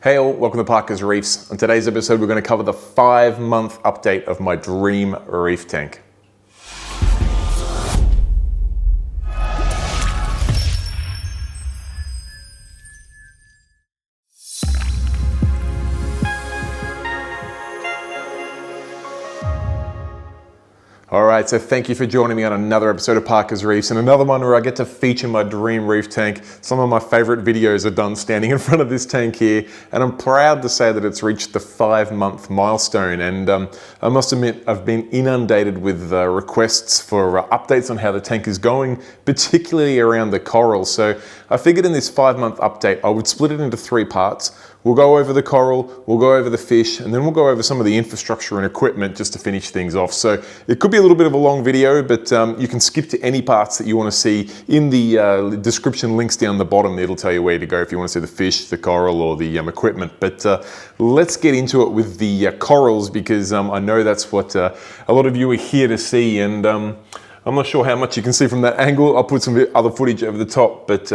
Hey all, welcome to Parker's Reefs. On today's episode, we're going to cover the 5-month update of my Dream Reef Tank. Alright, so thank you for joining me on another episode of Parker's Reefs and another one where I get to feature my Dream Reef Tank. Some of my favorite videos are done standing in front of this tank here, and I'm proud to say that it's reached the 5-month milestone. And I must admit, I've been inundated with requests for updates on how the tank is going, particularly around the coral. So I figured in this 5-month update, I would split it into 3 parts. We'll go over the coral, we'll go over the fish, and then we'll go over some of the infrastructure and equipment just to finish things off. So it could be a little bit of a long video, but you can skip to any parts that you want to see in the description links down the bottom. It'll tell you where to go if you want to see the fish, the coral, or the equipment. But let's get into it with the corals, because I know that's what a lot of you are here to see. And I'm not sure how much you can see from that angle. I'll put some other footage over the top, but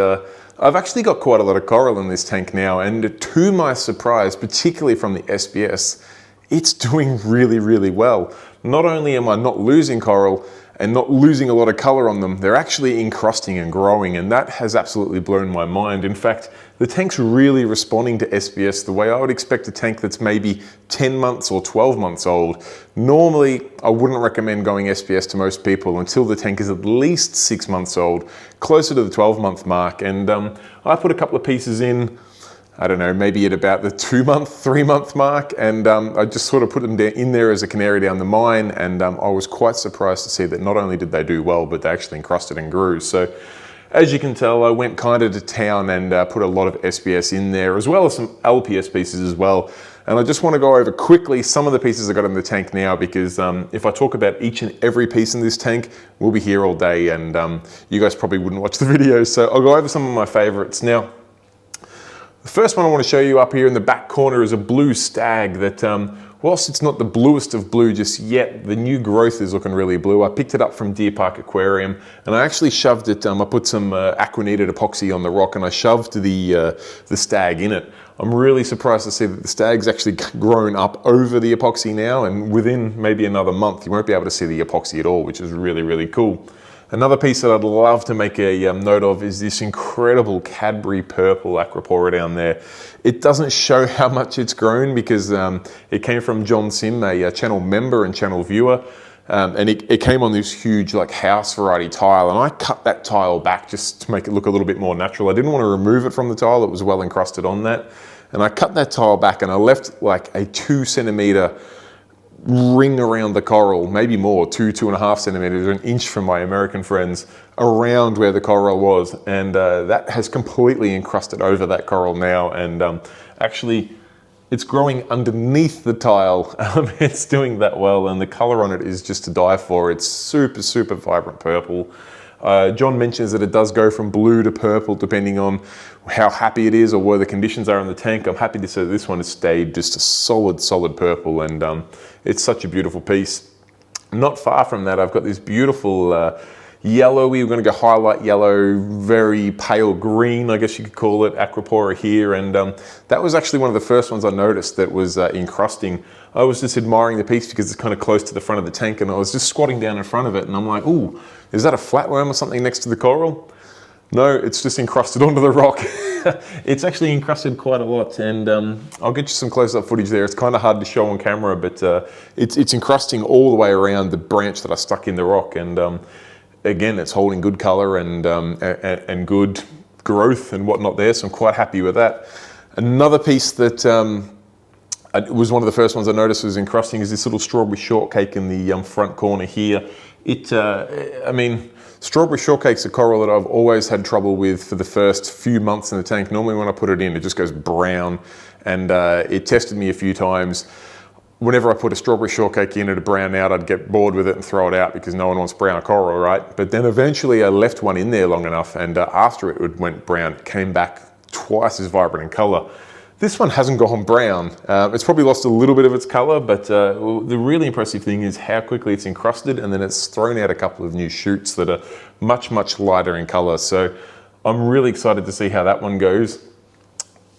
I've actually got quite a lot of coral in this tank now, and to my surprise, particularly from the SBS, it's doing really, really well. Not only am I not losing coral and not losing a lot of color on them, they're actually encrusting and growing, and that has absolutely blown my mind. In fact, the tank's really responding to SBS the way I would expect a tank that's maybe 10 months or 12 months old. Normally, I wouldn't recommend going SBS to most people until the tank is at least 6 months old, closer to the 12-month mark. And I put a couple of pieces in, I don't know, maybe at about the 2-month, 3-month mark, and I just sort of put them in there as a canary down the mine, and I was quite surprised to see that not only did they do well, but they actually encrusted and grew. So as you can tell, I went kind of to town and put a lot of SBS in there, as well as some LPS pieces as well. And I just want to go over quickly some of the pieces I got in the tank now, because if I talk about each and every piece in this tank, we'll be here all day, and you guys probably wouldn't watch the videos. So I'll go over some of my favorites. Now, the first one I want to show you up here in the back corner is a blue stag that, whilst it's not the bluest of blue just yet, the new growth is looking really blue. I picked it up from Deer Park Aquarium, and I actually shoved it, I put some aquaneated epoxy on the rock, and I shoved the stag in it. I'm really surprised to see that the stag's actually grown up over the epoxy now, and within maybe another month, you won't be able to see the epoxy at all, which is really, really cool. Another piece that I'd love to make a note of is this incredible Cadbury purple aquapora down there. It doesn't show how much it's grown because it came from John Sim, a channel member and channel viewer, and it came on this huge like house variety tile, and I cut that tile back just to make it look a little bit more natural. I didn't want to remove it from the tile, it was well encrusted on that, and I cut that tile back and I left like a 2-centimeter ring around the coral, maybe more, 2.5 centimeters, an inch from my American friends, around where the coral was, and that has completely encrusted over that coral now, and actually it's growing underneath the tile. It's doing that well, and the color on it is just to die for. It's super, super vibrant purple. John mentions that it does go from blue to purple depending on how happy it is or where the conditions are in the tank. I'm happy to say this one has stayed just a solid purple, and it's such a beautiful piece. Not far from that, I've got this beautiful yellowy, we're going to go highlight yellow, very pale green, I guess you could call it, aquapora here, and that was actually one of the first ones I noticed that was encrusting. I was just admiring the piece because it's kind of close to the front of the tank, and I was just squatting down in front of it, and I'm like, ooh, is that a flatworm or something next to the coral? No, it's just encrusted onto the rock. It's actually encrusted quite a lot, and I'll get you some close-up footage there. It's kind of hard to show on camera, but it's encrusting all the way around the branch that I stuck in the rock, and again, it's holding good color and good growth and whatnot there, so I'm quite happy with that. Another piece that it was one of the first ones I noticed was encrusting is this little strawberry shortcake in the front corner here. I mean, strawberry shortcake's a coral that I've always had trouble with for the first few months in the tank. Normally when I put it in, it just goes brown, and it tested me a few times. Whenever I put a strawberry shortcake in it'd brown out, I'd get bored with it and throw it out because no one wants brown coral, right? But then eventually I left one in there long enough, and after it went brown, it came back twice as vibrant in color. This one hasn't gone brown. It's probably lost a little bit of its color, but the really impressive thing is how quickly it's encrusted, and then it's thrown out a couple of new shoots that are much, much lighter in color. So I'm really excited to see how that one goes.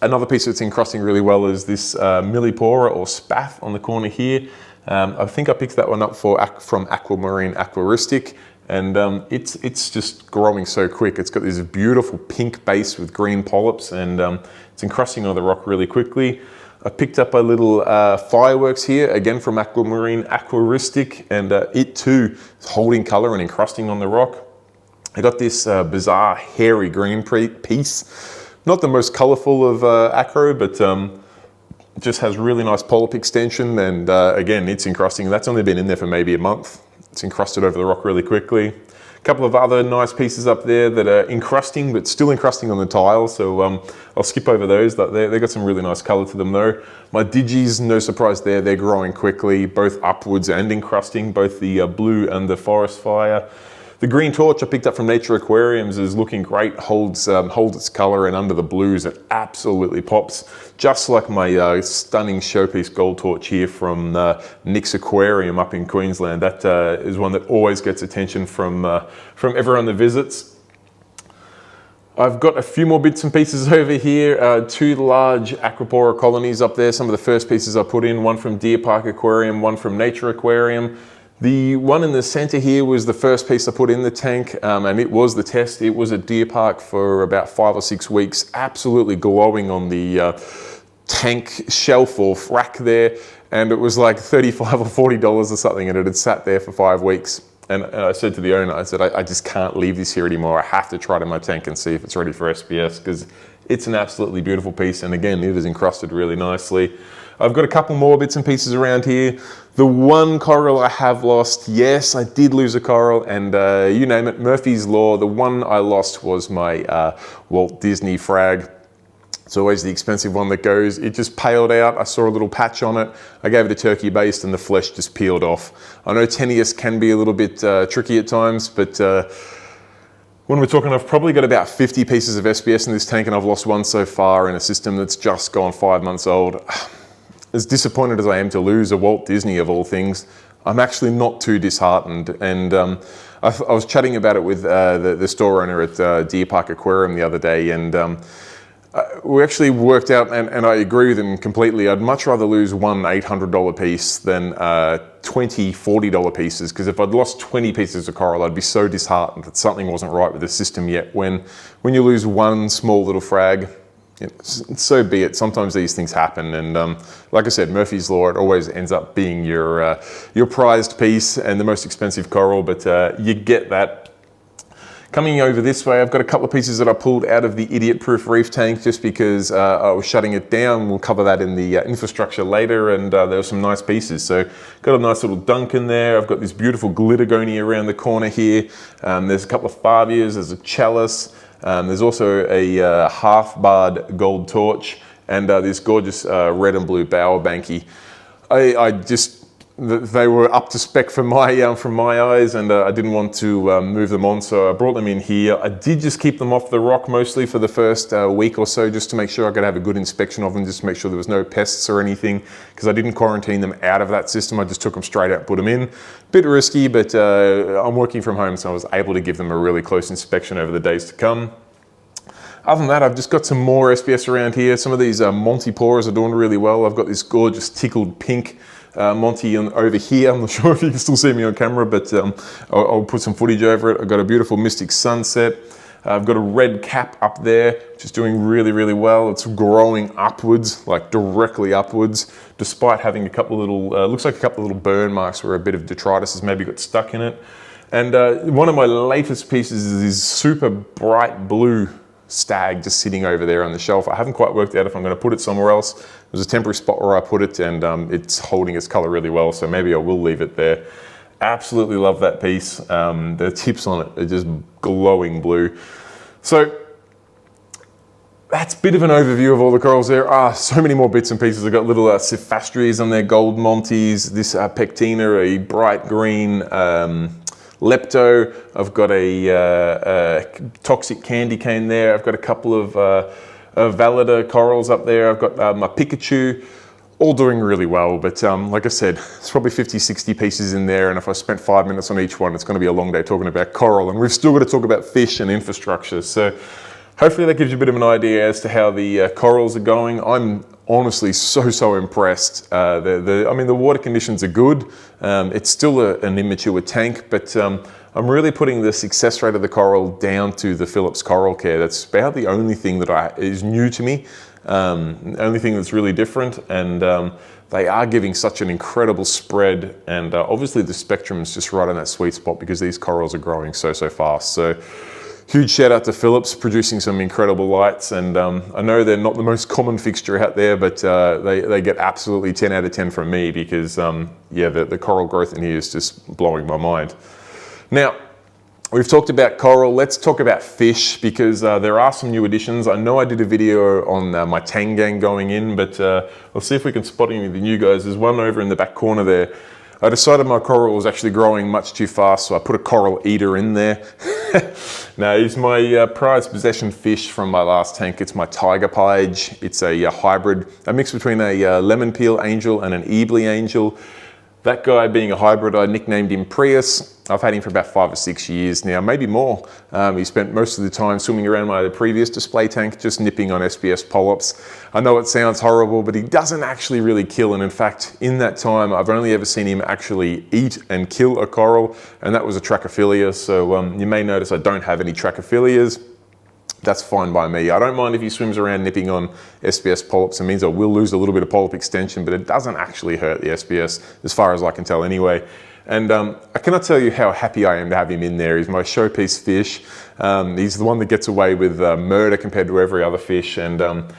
Another piece that's encrusting really well is this millipora or spath on the corner here. I think I picked that one up from Aquamarine Aquaristic, and it's just growing so quick. It's got this beautiful pink base with green polyps, and it's encrusting on the rock really quickly. I picked up a little fireworks here, again from Aquamarine Aquaristic, and it too is holding color and encrusting on the rock. I got this bizarre hairy green piece. Not the most colorful of acro, but just has really nice polyp extension, and again, it's encrusting. That's only been in there for maybe a month. It's encrusted over the rock really quickly. A couple of other nice pieces up there that are encrusting, but still encrusting on the tile, so I'll skip over those. They got some really nice color to them though. My digis, no surprise there, they're growing quickly, both upwards and encrusting, both the blue and the forest fire. The green torch I picked up from Nature Aquariums is looking great, holds its color, and under the blues it absolutely pops. Just like my stunning showpiece gold torch here from Nick's Aquarium up in Queensland. That is one that always gets attention from everyone that visits. I've got a few more bits and pieces over here, two large Acropora colonies up there. Some of the first pieces I put in, one from Deer Park Aquarium, one from Nature Aquarium. The one in the center here was the first piece I put in the tank, and it was the test. It was at Deer Park for about 5 or 6 weeks, absolutely glowing on the tank shelf or rack there, and it was like $35 or $40 or something, and it had sat there for 5 weeks. And I said to the owner, I said, I just can't leave this here anymore. I have to try it in my tank and see if it's ready for SPS, because it's an absolutely beautiful piece, and again, it is encrusted really nicely. I've got a couple more bits and pieces around here. The one coral I have lost, yes, I did lose a coral, and you name it, Murphy's Law. The one I lost was my Walt Disney frag. It's always the expensive one that goes. It just paled out. I saw a little patch on it. I gave it a turkey baste and the flesh just peeled off. I know Teneus can be a little bit tricky at times, but when we're talking, I've probably got about 50 pieces of SPS in this tank, and I've lost one so far in a system that's just gone 5 months old. As disappointed as I am to lose a Walt Disney of all things, I'm actually not too disheartened. And I was chatting about it with the store owner at Deer Park Aquarium the other day, and we actually worked out, and I agree with him completely, I'd much rather lose one $800 piece than 20 $40 pieces, because if I'd lost 20 pieces of coral, I'd be so disheartened that something wasn't right with the system yet. When you lose one small little frag, so be it. Sometimes these things happen, and like I said, Murphy's Law, it always ends up being your prized piece and the most expensive coral, but you get that. Coming over this way, I've got a couple of pieces that I pulled out of the idiot-proof reef tank just because I was shutting it down. We'll cover that in the infrastructure later, and there were some nice pieces. So got a nice little dunk in there. I've got this beautiful glittergony around the corner here. There's a couple of favias, there's a chalice. There's also a half-barred gold torch, and this gorgeous red and blue bower banky. They were up to spec from my eyes, and I didn't want to move them on, so I brought them in here. I did just keep them off the rock mostly for the first week or so, just to make sure I could have a good inspection of them, just to make sure there was no pests or anything, because I didn't quarantine them out of that system. I just took them straight out and put them in. Bit risky, but I'm working from home, so I was able to give them a really close inspection over the days to come. Other than that, I've just got some more SPS around here. Some of these Montiporas are doing really well. I've got this gorgeous tickled pink Monty over here. I'm not sure if you can still see me on camera, but I'll put some footage over it. I've got a beautiful Mystic Sunset. I've got a red cap up there, which is doing really, really well. It's growing upwards, like directly upwards, despite having a couple of little, looks like a couple of little burn marks where a bit of detritus has maybe got stuck in it. And one of my latest pieces is this super bright blue stag just sitting over there on the shelf. I haven't quite worked out if I'm going to put it somewhere else. There's a temporary spot where I put it, and it's holding its color really well, so maybe I will leave it there. Absolutely love that piece. The tips on it are just glowing blue. So that's a bit of an overview of all the corals. There are so many more bits and pieces. I've got little Cephastries on there, gold Monties, this Pectina, a bright green Lepto. I've got a toxic candy cane there. I've got a couple of Valida corals up there. I've got my Pikachu, all doing really well. But like I said, it's probably 50, 60 pieces in there. And if I spent 5 minutes on each one, it's going to be a long day talking about coral. And we've still got to talk about fish and infrastructure. So hopefully that gives you a bit of an idea as to how the corals are going. I'm honestly so impressed. I mean, the water conditions are good. It's still an immature tank, but I'm really putting the success rate of the coral down to the Phillips Coral Care. That's about the only thing that is new to me, the only thing that's really different, and they are giving such an incredible spread, and obviously the spectrum is just right on that sweet spot because these corals are growing so fast. So huge shout out to Phillips, producing some incredible lights, and I know they're not the most common fixture out there, but they get absolutely 10 out of 10 from me because yeah, the coral growth in here is just blowing my mind. Now, we've talked about coral, let's talk about fish because there are some new additions. I know I did a video on my tang gang going in, but we'll see if we can spot any of the new guys. There's one over in the back corner there. I decided my coral was actually growing much too fast, so I put a coral eater in there. Now, he's my prized possession fish from my last tank. It's my tiger page. It's a hybrid, a mix between a lemon peel angel and an ebly angel. That guy being a hybrid, I nicknamed him Prius. I've had him for about 5 or 6 years now, maybe more. He spent most of the time swimming around my previous display tank, just nipping on SPS polyps. I know it sounds horrible, but he doesn't actually really kill. And in fact, in that time, I've only ever seen him actually eat and kill a coral, and that was a Trachophilia. So you may notice I don't have any Trachophilias. That's fine by me. I don't mind if he swims around nipping on SPS polyps. It means I will lose a little bit of polyp extension, but it doesn't actually hurt the SPS, as far as I can tell anyway. And I cannot tell you how happy I am to have him in there. He's my showpiece fish. He's the one that gets away with murder compared to every other fish. And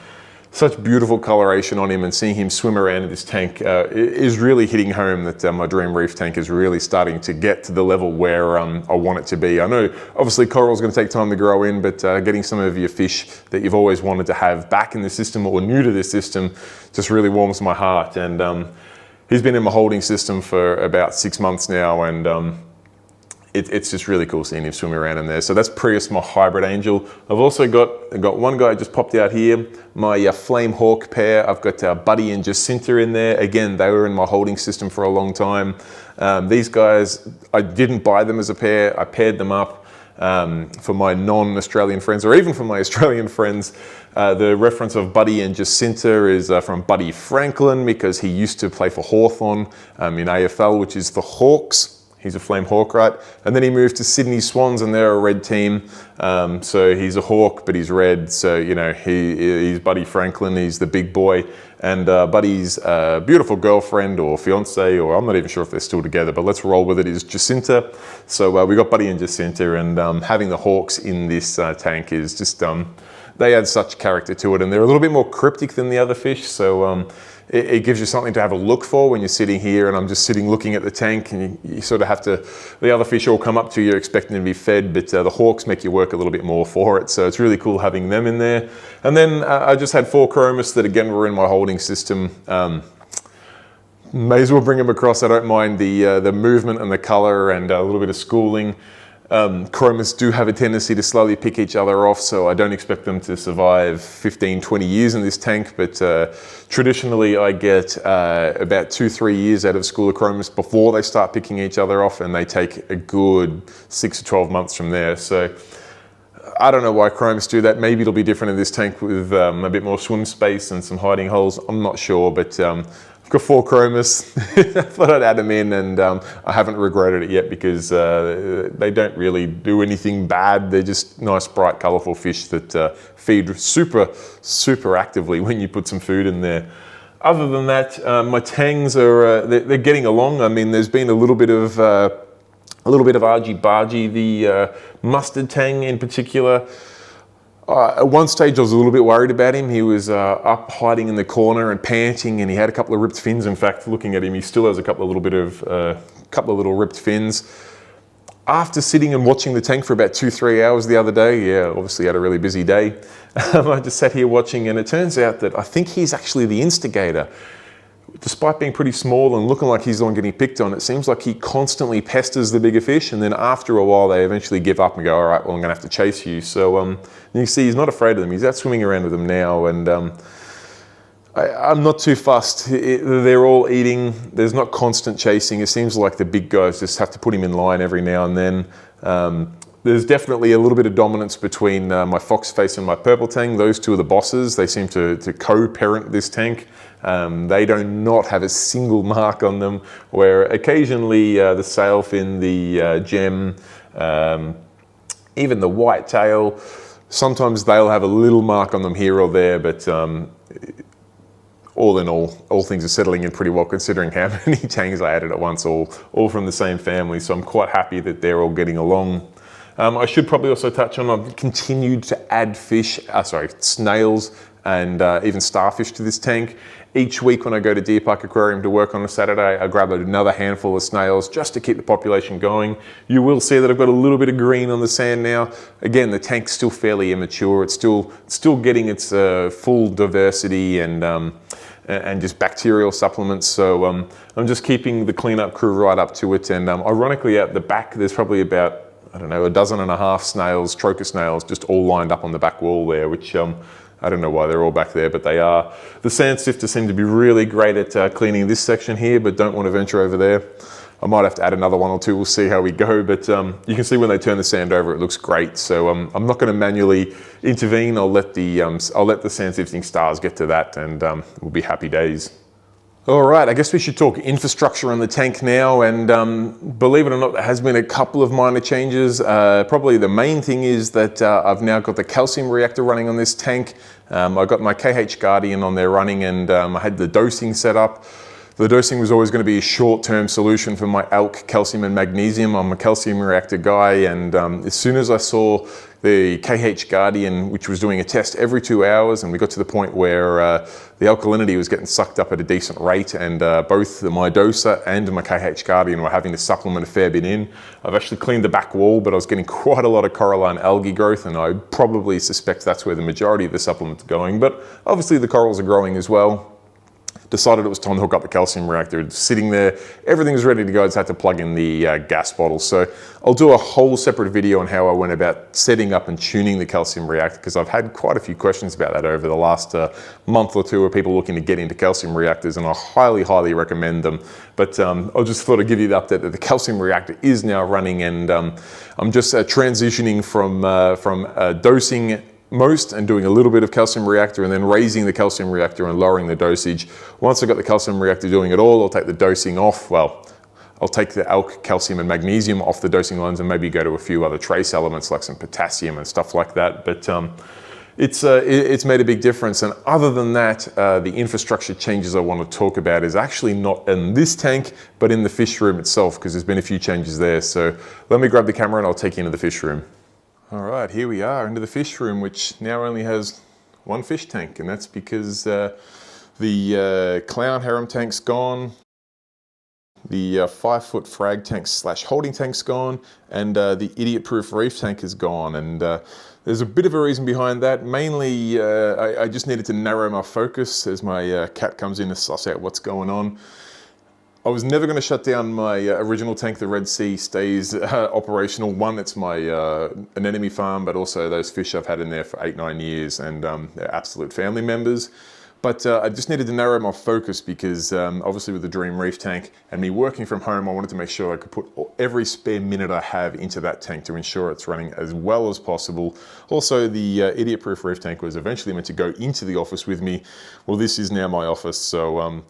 such beautiful coloration on him, and seeing him swim around in this tank is really hitting home that my Dream Reef tank is really starting to get to the level where I want it to be. I know obviously coral's going to take time to grow in, but getting some of your fish that you've always wanted to have back in the system or new to this system just really warms my heart. And he's been in my holding system for about 6 months now, and it's just really cool seeing him swim around in there. So that's Prius, my hybrid angel. I've also got one guy just popped out here, my Flame Hawk pair. I've got Buddy and Jacinta in there. Again, they were in my holding system for a long time. These guys, I didn't buy them as a pair. I paired them up for my non-Australian friends, or even for my Australian friends. The reference of Buddy and Jacinta is from Buddy Franklin, because he used to play for Hawthorn in AFL, which is the Hawks. He's a Flame Hawk, right? And then he moved to Sydney Swans, and they're a red team. So he's a Hawk, but he's red. So, you know, he's Buddy Franklin. He's the big boy. And Buddy's beautiful girlfriend or fiance, or I'm not even sure if they're still together, but let's roll with it, is Jacinta. So we got Buddy and Jacinta, and having the Hawks in this tank is just, they add such character to it. And they're a little bit more cryptic than the other fish. So it gives you something to have a look for when you're sitting here, and I'm just sitting looking at the tank, and you sort of have to, the other fish all come up to you expecting to be fed, but the Hawks make you work a little bit more for it. So it's really cool having them in there. And then I just had 4 chromis that again were in my holding system. May as well bring them across. I don't mind the movement and the color and a little bit of schooling. Chromis do have a tendency to slowly pick each other off, so I don't expect them to survive 15, 20 years in this tank, but traditionally I get about 2-3 years out of school of Chromis before they start picking each other off, and they take a good 6 to 12 months from there. So I don't know why Chromis do that. Maybe it'll be different in this tank with a bit more swim space and some hiding holes. I'm not sure, but I've got 4 chromis. I thought I'd add them in, and I haven't regretted it yet, because they don't really do anything bad. They're just nice, bright, colourful fish that feed super actively when you put some food in there. Other than that, my tangs are they're getting along. I mean, there's been a little bit of argy-bargy. The mustard tang in particular. At one stage I was a little bit worried about him. He was up hiding in the corner and panting, and he had a couple of ripped fins. In fact, looking at him, he still has a couple of little ripped fins. After sitting and watching the tank for about 2-3 hours the other day, yeah, obviously had a really busy day, I just sat here watching, and it turns out that I think he's actually the instigator. Despite being pretty small and looking like he's the one getting picked on, it seems like he constantly pesters the bigger fish, and then after a while they eventually give up and go, all right, well, I'm gonna have to chase you. So you can see he's not afraid of them. He's out swimming around with them now, and I'm not too fussed. They're all eating. There's not constant chasing. It seems like the big guys just have to put him in line every now and then. There's definitely a little bit of dominance between my fox face and my purple tank. Those two are the bosses. They seem to co-parent this tank. They do not have a single mark on them, where occasionally the sailfin, the gem, even the white tail, sometimes they'll have a little mark on them here or there, but all in all things are settling in pretty well considering how many tanks I added at once, all from the same family. So I'm quite happy that they're all getting along. I should probably also touch on, I've continued to add snails and even starfish to this tank. Each week when I go to Deer Park Aquarium to work on a Saturday, I grab another handful of snails just to keep the population going. You will see that I've got a little bit of green on the sand now. Again, the tank's still fairly immature. It's still getting its full diversity and just bacterial supplements. So I'm just keeping the cleanup crew right up to it. And ironically, out the back, there's probably about, I don't know, 12.5 snails, trochus snails, just all lined up on the back wall there, which I don't know why they're all back there, but they are. The sand sifters seem to be really great at cleaning this section here, but don't want to venture over there. I might have to add another one or two, we'll see how we go, but you can see when they turn the sand over, it looks great. So I'm not going to manually intervene. I'll let the sand sifting stars get to that, and we'll be happy days. All right, I guess we should talk infrastructure on the tank now, and believe it or not, there has been a couple of minor changes. Probably the main thing is that I've now got the calcium reactor running on this tank. I got my KH Guardian on there running, and I had the dosing set up. The dosing was always going to be a short-term solution for my ALK, calcium and magnesium. I'm a calcium reactor guy, and as soon as I saw the KH Guardian, which was doing a test every 2 hours, and we got to the point where the alkalinity was getting sucked up at a decent rate, and both my doser and my KH Guardian were having to supplement a fair bit in. I've actually cleaned the back wall, but I was getting quite a lot of coralline algae growth, and I probably suspect that's where the majority of the supplement's going. But obviously the corals are growing as well. Decided it was time to hook up the calcium reactor. It's sitting there, everything was ready to go. I just had to plug in the gas bottle. So I'll do a whole separate video on how I went about setting up and tuning the calcium reactor, because I've had quite a few questions about that over the last month or two of people looking to get into calcium reactors, and I highly, highly recommend them. But I just thought I'd give you the update that the calcium reactor is now running, and I'm just transitioning from dosing most and doing a little bit of calcium reactor, and then raising the calcium reactor and lowering the dosage. Once I've got the calcium reactor doing it all, I'll take the dosing off. Well, I'll take the ALK, calcium and magnesium off the dosing lines, and maybe go to a few other trace elements like some potassium and stuff like that. But it's made a big difference. And other than that, the infrastructure changes I want to talk about is actually not in this tank, but in the fish room itself, because there's been a few changes there. So let me grab the camera and I'll take you into the fish room. All right, here we are into the fish room, which now only has one fish tank, and that's because the clown harem tank's gone, the 5-foot frag tank / holding tank's gone, and the idiot-proof reef tank is gone. And there's a bit of a reason behind that. Mainly, I just needed to narrow my focus as my cat comes in to suss out what's going on. I was never going to shut down my original tank. The Red Sea stays operational. One, it's my anemone farm, but also those fish I've had in there for 8-9 years, and they're absolute family members. But I just needed to narrow my focus because obviously with the Dream Reef Tank and me working from home, I wanted to make sure I could put every spare minute I have into that tank to ensure it's running as well as possible. Also, the idiot-proof reef tank was eventually meant to go into the office with me. Well, this is now my office, so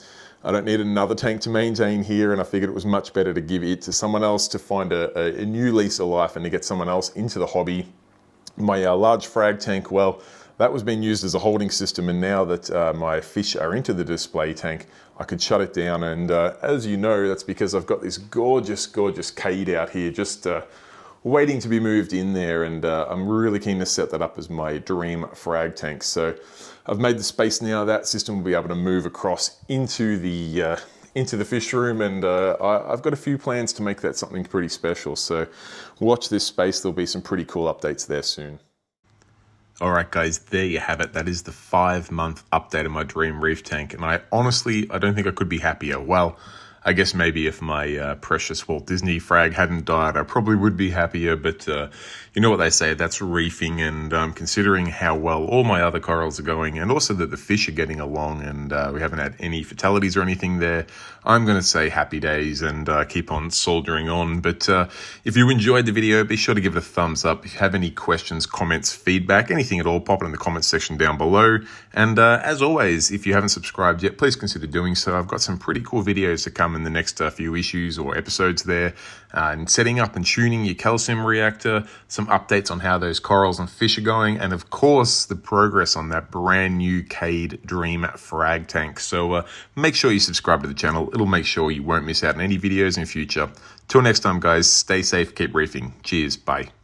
I don't need another tank to maintain here, and I figured it was much better to give it to someone else to find a new lease of life and to get someone else into the hobby. My large frag tank, well, that was being used as a holding system, and now that my fish are into the display tank, I could shut it down. And as you know, that's because I've got this gorgeous, gorgeous cade out here just waiting to be moved in there, and I'm really keen to set that up as my dream frag tank. So I've made the space now. That system will be able to move across into the fish room, and I've got a few plans to make that something pretty special. So watch this space. There'll be some pretty cool updates there soon. All right, guys, there you have it. That is the 5-month update of my Dream Reef Tank, and I don't think I could be happier. Well, I guess maybe if my precious Walt Disney frag hadn't died, I probably would be happier. But you know what they say, that's reefing. And considering how well all my other corals are going, and also that the fish are getting along, and we haven't had any fatalities or anything there, I'm going to say happy days and keep on soldiering on. But if you enjoyed the video, be sure to give it a thumbs up. If you have any questions, comments, feedback, anything at all, pop it in the comments section down below. And as always, if you haven't subscribed yet, please consider doing so. I've got some pretty cool videos to come in the next few issues or episodes there, and setting up and tuning your calcium reactor, some updates on how those corals and fish are going, and of course the progress on that brand new Cade Dream frag tank. So make sure you subscribe to the channel. It'll make sure you won't miss out on any videos in the future. Till next time, guys, stay safe, keep reefing. Cheers, bye.